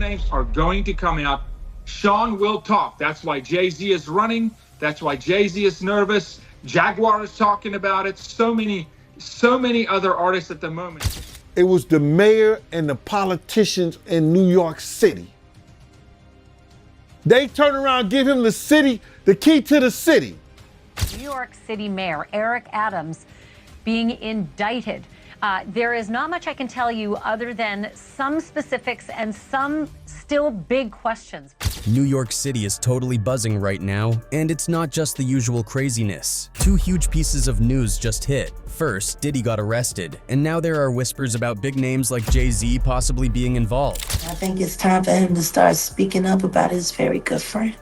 names are going to come out. Sean will talk. That's why Jay-Z is running. That's why Jay-Z is nervous. Jaguar is talking about it. So many other artists at the moment. It was the mayor and the politicians in New York City. They turn around and give him the key to the city. New York City Mayor Eric Adams being indicted. There is not much I can tell you other than some specifics and some still big questions. New York City is totally buzzing right now, and it's not just the usual craziness. Two huge pieces of news just hit. First, Diddy got arrested, and now there are whispers about big names like Jay-Z possibly being involved. I think it's time for him to start speaking up about his very good friend.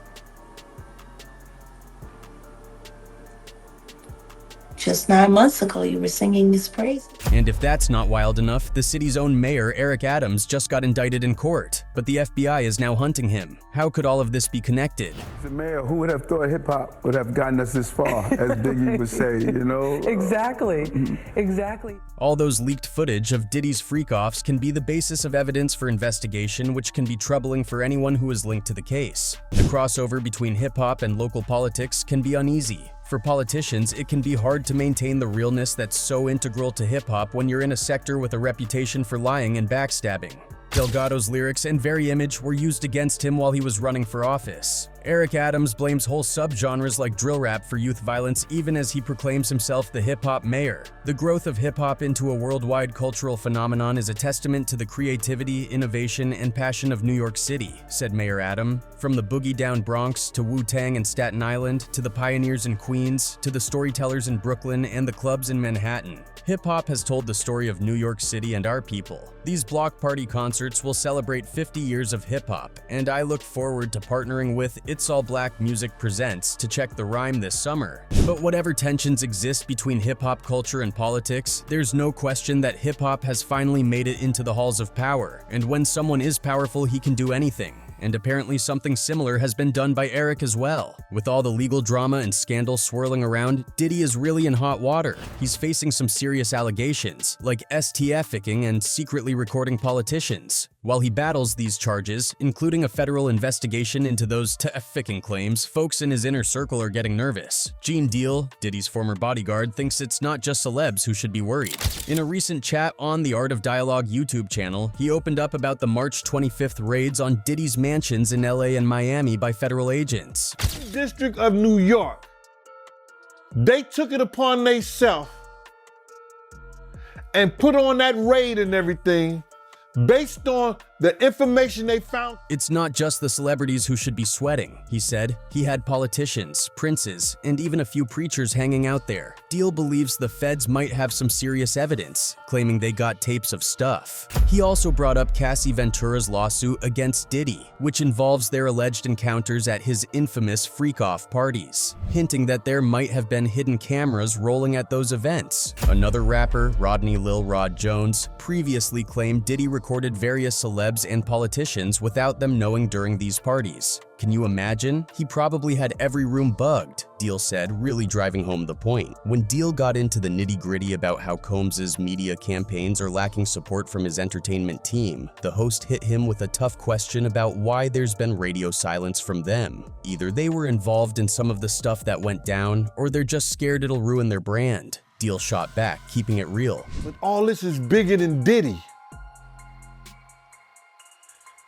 Just 9 months ago, you were singing his praise. And if that's not wild enough, the city's own mayor, Eric Adams, just got indicted in court, but the FBI is now hunting him. How could all of this be connected? The mayor, who would have thought hip-hop would have gotten us this far, as Biggie would say, you know? Exactly, exactly. All those leaked footage of Diddy's freak-offs can be the basis of evidence for investigation, which can be troubling for anyone who is linked to the case. The crossover between hip-hop and local politics can be uneasy. For politicians, it can be hard to maintain the realness that's so integral to hip-hop when you're in a sector with a reputation for lying and backstabbing. Delgado's lyrics and very image were used against him while he was running for office. Eric Adams blames whole subgenres like drill rap for youth violence even as he proclaims himself the hip-hop mayor. The growth of hip-hop into a worldwide cultural phenomenon is a testament to the creativity, innovation, and passion of New York City, said Mayor Adam. From the boogie down Bronx to Wu-Tang in Staten Island, to the pioneers in Queens, to the storytellers in Brooklyn and the clubs in Manhattan, hip-hop has told the story of New York City and our people. These block party concerts will celebrate 50 years of hip-hop, and I look forward to partnering with It's All Black Music Presents to check the rhyme this summer. But whatever tensions exist between hip-hop culture and politics, there's no question that hip-hop has finally made it into the halls of power, and when someone is powerful, he can do anything. And apparently something similar has been done by Eric as well. With all the legal drama and scandal swirling around, Diddy is really in hot water. He's facing some serious allegations, like STF-icking and secretly recording politicians. While he battles these charges, including a federal investigation into those TF-icking claims, folks in his inner circle are getting nervous. Gene Deal, Diddy's former bodyguard, thinks it's not just celebs who should be worried. In a recent chat on the Art of Dialogue YouTube channel, he opened up about the March 25th raids on Diddy's mansions in LA and Miami by federal agents. District of New York, they took it upon themselves and put on that raid and everything based on the information they found. It's not just the celebrities who should be sweating, he said. He had politicians, princes, and even a few preachers hanging out there. Deal believes the feds might have some serious evidence, claiming they got tapes of stuff. He also brought up Cassie Ventura's lawsuit against Diddy, which involves their alleged encounters at his infamous freak-off parties, hinting that there might have been hidden cameras rolling at those events. Another rapper, Rodney Lil Rod Jones, previously claimed Diddy recorded various celebs and politicians without them knowing during these parties. Can you imagine? He probably had every room bugged, Deal said, really driving home the point. When Deal got into the nitty-gritty about how Combs's media campaigns are lacking support from his entertainment team, the host hit him with a tough question about why there's been radio silence from them. Either they were involved in some of the stuff that went down, or they're just scared it'll ruin their brand. Deal shot back, keeping it real. But all this is bigger than Diddy.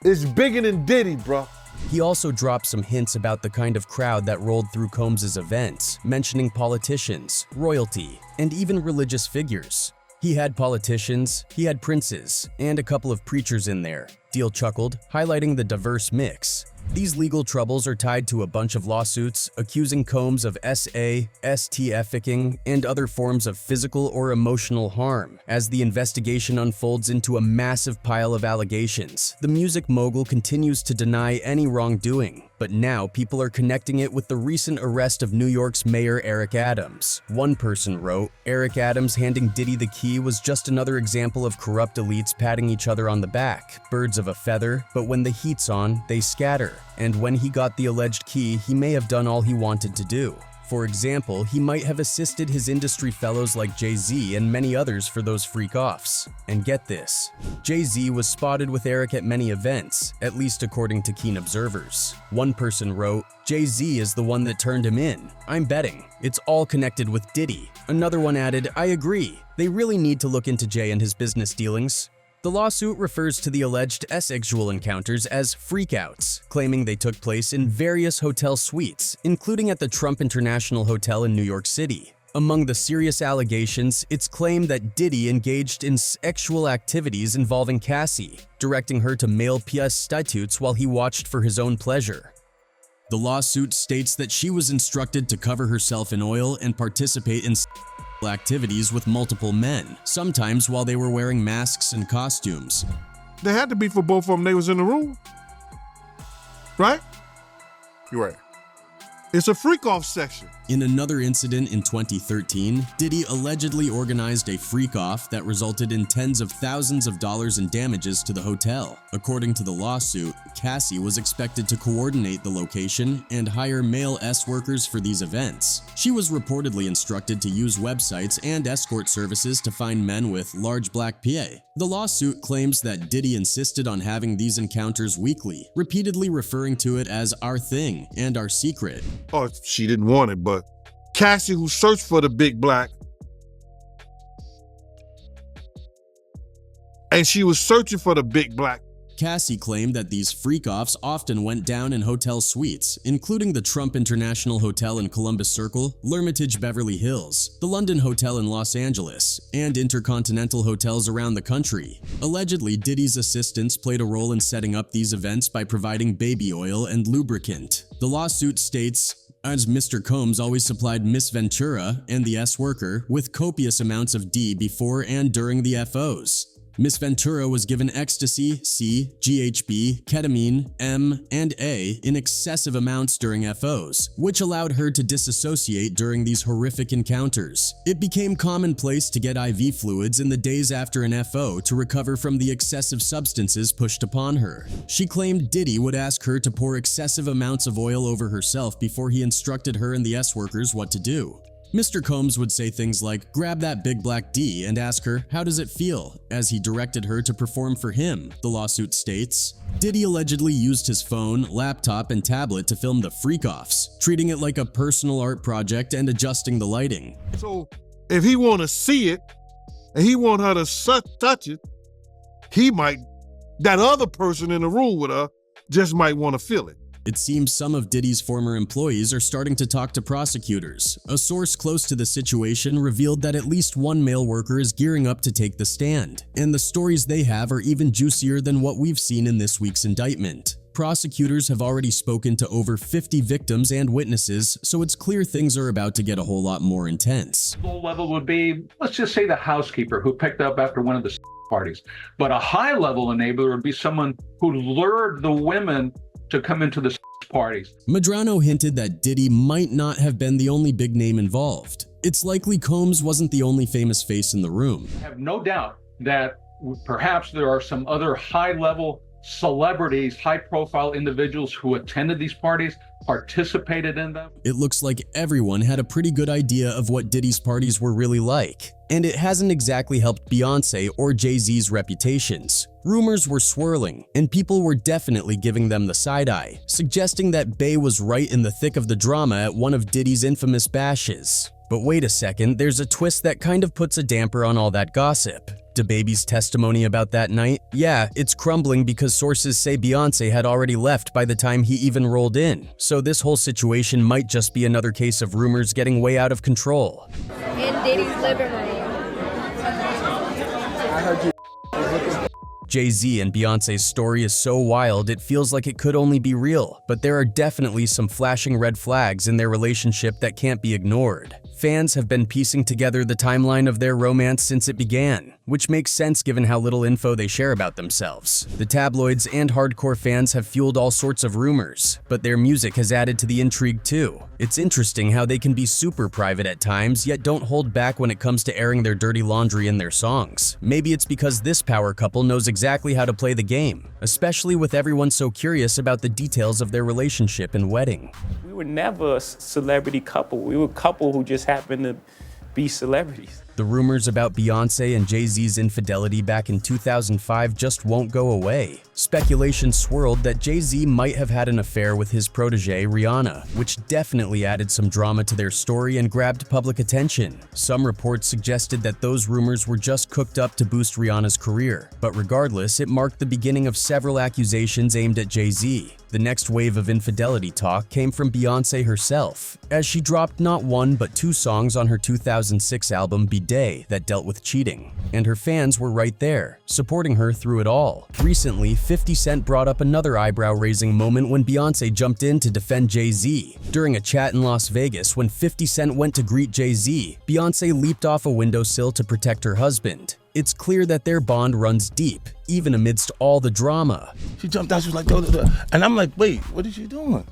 It's bigger than Diddy, bro. He also dropped some hints about the kind of crowd that rolled through Combs's events, mentioning politicians, royalty, and even religious figures. He had politicians, he had princes, and a couple of preachers in there. Deal chuckled, highlighting the diverse mix. These legal troubles are tied to a bunch of lawsuits accusing Combs of STF-icking and other forms of physical or emotional harm. As the investigation unfolds into a massive pile of allegations, the music mogul continues to deny any wrongdoing. But now people are connecting it with the recent arrest of New York's Mayor Eric Adams. One person wrote, Eric Adams handing Diddy the key was just another example of corrupt elites patting each other on the back, birds of a feather, but when the heat's on, they scatter. And when he got the alleged key, he may have done all he wanted to do. For example, he might have assisted his industry fellows like Jay-Z and many others for those freak-offs. And get this, Jay-Z was spotted with Eric at many events, at least according to keen observers. One person wrote, "Jay-Z is the one that turned him in. I'm betting. It's all connected with Diddy." Another one added, "I agree. They really need to look into Jay and his business dealings." The lawsuit refers to the alleged s-xual encounters as freakouts, claiming they took place in various hotel suites, including at the Trump International Hotel in New York City. Among the serious allegations, it's claimed that Diddy engaged in s-xual activities involving Cassie, directing her to mail p-stitutes while he watched for his own pleasure. The lawsuit states that she was instructed to cover herself in oil and participate in activities with multiple men, sometimes while they were wearing masks and costumes. They had to be for both of them. They was in the room, right? You're right. It's a freak-off section. In another incident in 2013, Diddy allegedly organized a freak-off that resulted in tens of thousands of dollars in damages to the hotel. According to the lawsuit, Cassie was expected to coordinate the location and hire male S-workers for these events. She was reportedly instructed to use websites and escort services to find men with large black PA. The lawsuit claims that Diddy insisted on having these encounters weekly, repeatedly referring to it as "our thing" and "our secret." Oh, she didn't want it, but Cassie, who searched for the big black, and she was searching for the big black. Cassie claimed that these freak-offs often went down in hotel suites, including the Trump International Hotel in Columbus Circle, L'Hermitage Beverly Hills, the London Hotel in Los Angeles, and intercontinental hotels around the country. Allegedly, Diddy's assistants played a role in setting up these events by providing baby oil and lubricant. The lawsuit states, as Mr. Combs always supplied Miss Ventura and the S-worker with copious amounts of D before and during the FOs. Miss Ventura was given ecstasy, C, GHB, ketamine, M, and A in excessive amounts during FOs, which allowed her to disassociate during these horrific encounters. It became commonplace to get IV fluids in the days after an FO to recover from the excessive substances pushed upon her. She claimed Diddy would ask her to pour excessive amounts of oil over herself before he instructed her and the S-workers what to do. Mr. Combs would say things like, "Grab that big black D," and ask her, "How does it feel?" as he directed her to perform for him, the lawsuit states. Diddy allegedly used his phone, laptop, and tablet to film the freak-offs, treating it like a personal art project and adjusting the lighting. So if he want to see it, and he want her to touch it, that other person in the room with her just might want to feel it. It seems some of Diddy's former employees are starting to talk to prosecutors. A source close to the situation revealed that at least one male worker is gearing up to take the stand, and the stories they have are even juicier than what we've seen in this week's indictment. Prosecutors have already spoken to over 50 victims and witnesses, so it's clear things are about to get a whole lot more intense. Low level would be, let's just say, the housekeeper who picked up after one of the parties. But a high level enabler would be someone who lured the women to come into the parties. Medrano hinted that Diddy might not have been the only big name involved. It's likely Combs wasn't the only famous face in the room. I have no doubt that perhaps there are some other high-level celebrities, high-profile individuals who attended these parties, participated in them. It looks like everyone had a pretty good idea of what Diddy's parties were really like, and it hasn't exactly helped Beyonce or Jay-Z's reputations. Rumors were swirling, and people were definitely giving them the side-eye, suggesting that Bey was right in the thick of the drama at one of Diddy's infamous bashes. But wait a second, there's a twist that kind of puts a damper on all that gossip. DaBaby's testimony about that night? Yeah, it's crumbling because sources say Beyonce had already left by the time he even rolled in. So this whole situation might just be another case of rumors getting way out of control. In Diddy's living room. Jay-Z and Beyonce's story is so wild it feels like it could only be real, but there are definitely some flashing red flags in their relationship that can't be ignored. Fans have been piecing together the timeline of their romance since it began, which makes sense given how little info they share about themselves. The tabloids and hardcore fans have fueled all sorts of rumors, but their music has added to the intrigue too. It's interesting how they can be super private at times, yet don't hold back when it comes to airing their dirty laundry in their songs. Maybe it's because this power couple knows exactly how to play the game, especially with everyone so curious about the details of their relationship and wedding. We were never a celebrity couple. We were a couple who just happened to be celebrities. The rumors about Beyoncé and Jay-Z's infidelity back in 2005 just won't go away. Speculation swirled that Jay-Z might have had an affair with his protégée Rihanna, which definitely added some drama to their story and grabbed public attention. Some reports suggested that those rumors were just cooked up to boost Rihanna's career, but regardless, it marked the beginning of several accusations aimed at Jay-Z. The next wave of infidelity talk came from Beyoncé herself, as she dropped not one but two songs on her 2006 album Day that dealt with cheating, and her fans were right there, supporting her through it all. Recently, 50 Cent brought up another eyebrow-raising moment when Beyoncé jumped in to defend Jay-Z. During a chat in Las Vegas, when 50 Cent went to greet Jay-Z, Beyoncé leaped off a windowsill to protect her husband. It's clear that their bond runs deep, even amidst all the drama. She jumped out, she was like, "Go, go, go." And I'm like, wait, what is she doing?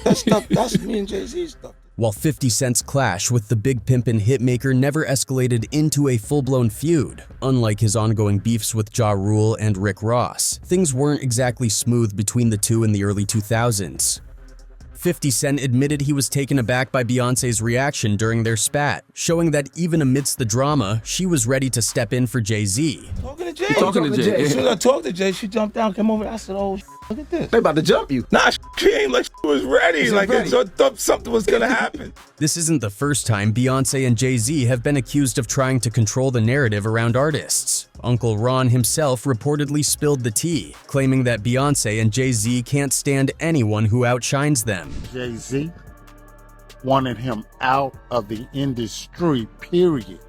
That stuff, that's me and Jay-Z stuff. While 50 Cent's clash with the Big Pimpin' hitmaker never escalated into a full-blown feud, unlike his ongoing beefs with Ja Rule and Rick Ross, things weren't exactly smooth between the two in the early 2000s. 50 Cent admitted he was taken aback by Beyoncé's reaction during their spat, showing that even amidst the drama, she was ready to step in for Jay-Z. Talking to Jay. Talking to Jay. As soon as I talked to Jay, she jumped down, came over. I said, "Oh, look at this. They about to jump you." Nah, she ain't like she was ready. Like I thought something was gonna happen. This isn't the first time Beyoncé and Jay-Z have been accused of trying to control the narrative around artists. Uncle Ron himself reportedly spilled the tea, claiming that Beyoncé and Jay-Z can't stand anyone who outshines them. Jay-Z wanted him out of the industry, period,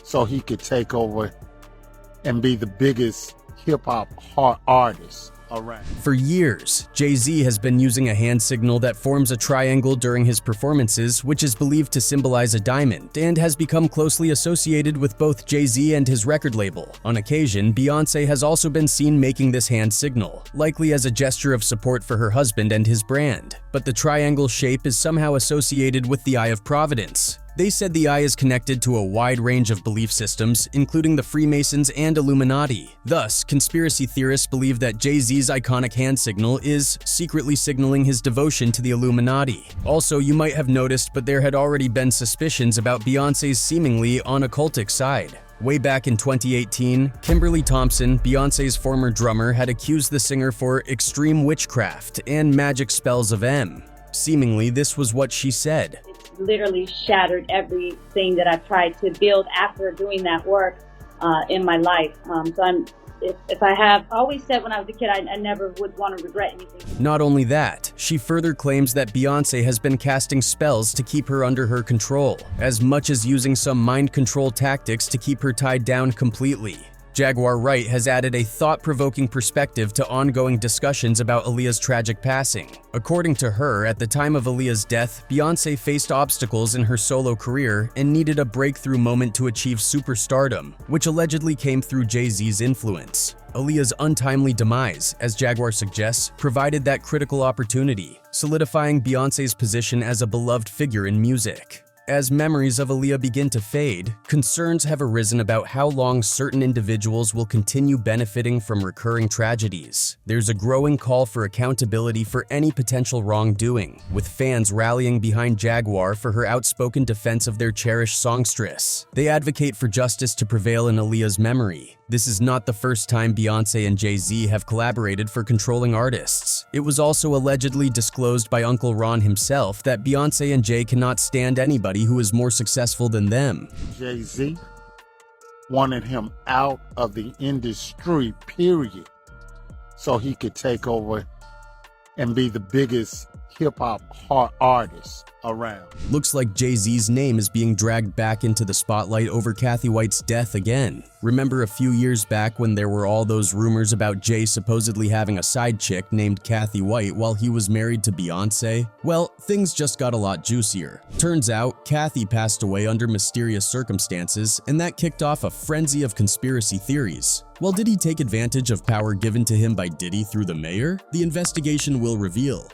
so he could take over and be the biggest hip-hop artist around. For years, Jay-Z has been using a hand signal that forms a triangle during his performances, which is believed to symbolize a diamond, and has become closely associated with both Jay-Z and his record label. On occasion, Beyoncé has also been seen making this hand signal, likely as a gesture of support for her husband and his brand. But the triangle shape is somehow associated with the Eye of Providence. They said the eye is connected to a wide range of belief systems, including the Freemasons and Illuminati. Thus, conspiracy theorists believe that Jay-Z's iconic hand signal is secretly signaling his devotion to the Illuminati. Also, you might have noticed, but there had already been suspicions about Beyoncé's seemingly on-occultic side. Way back in 2018, Kimberly Thompson, Beyoncé's former drummer, had accused the singer for extreme witchcraft and magic spells of M. Seemingly, this was what she said. Literally shattered everything that I've tried to build after doing that work in my life. If I have always said when I was a kid, I never would want to regret anything. Not only that, she further claims that Beyoncé has been casting spells to keep her under her control, as much as using some mind control tactics to keep her tied down completely. Jaguar Wright has added a thought-provoking perspective to ongoing discussions about Aaliyah's tragic passing. According to her, at the time of Aaliyah's death, Beyoncé faced obstacles in her solo career and needed a breakthrough moment to achieve superstardom, which allegedly came through Jay-Z's influence. Aaliyah's untimely demise, as Jaguar suggests, provided that critical opportunity, solidifying Beyoncé's position as a beloved figure in music. As memories of Aaliyah begin to fade, concerns have arisen about how long certain individuals will continue benefiting from recurring tragedies. There's a growing call for accountability for any potential wrongdoing, with fans rallying behind Jaguar for her outspoken defense of their cherished songstress. They advocate for justice to prevail in Aaliyah's memory. This is not the first time Beyoncé and Jay-Z have collaborated for controlling artists. It was also allegedly disclosed by Uncle Ron himself that Beyoncé and Jay cannot stand anybody who is more successful than them. Jay-Z wanted him out of the industry, period, so he could take over and be the biggest hip-hop artist around. Looks like Jay-Z's name is being dragged back into the spotlight over Kathy White's death again. Remember a few years back when there were all those rumors about Jay supposedly having a side chick named Kathy White while he was married to Beyoncé? Well, things just got a lot juicier. Turns out, Kathy passed away under mysterious circumstances, and that kicked off a frenzy of conspiracy theories. Well, did he take advantage of power given to him by Diddy through the mayor? The investigation will reveal.